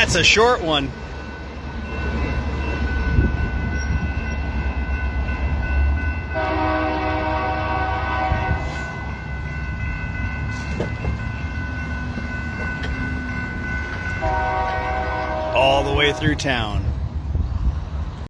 That's a short one. All the way through town.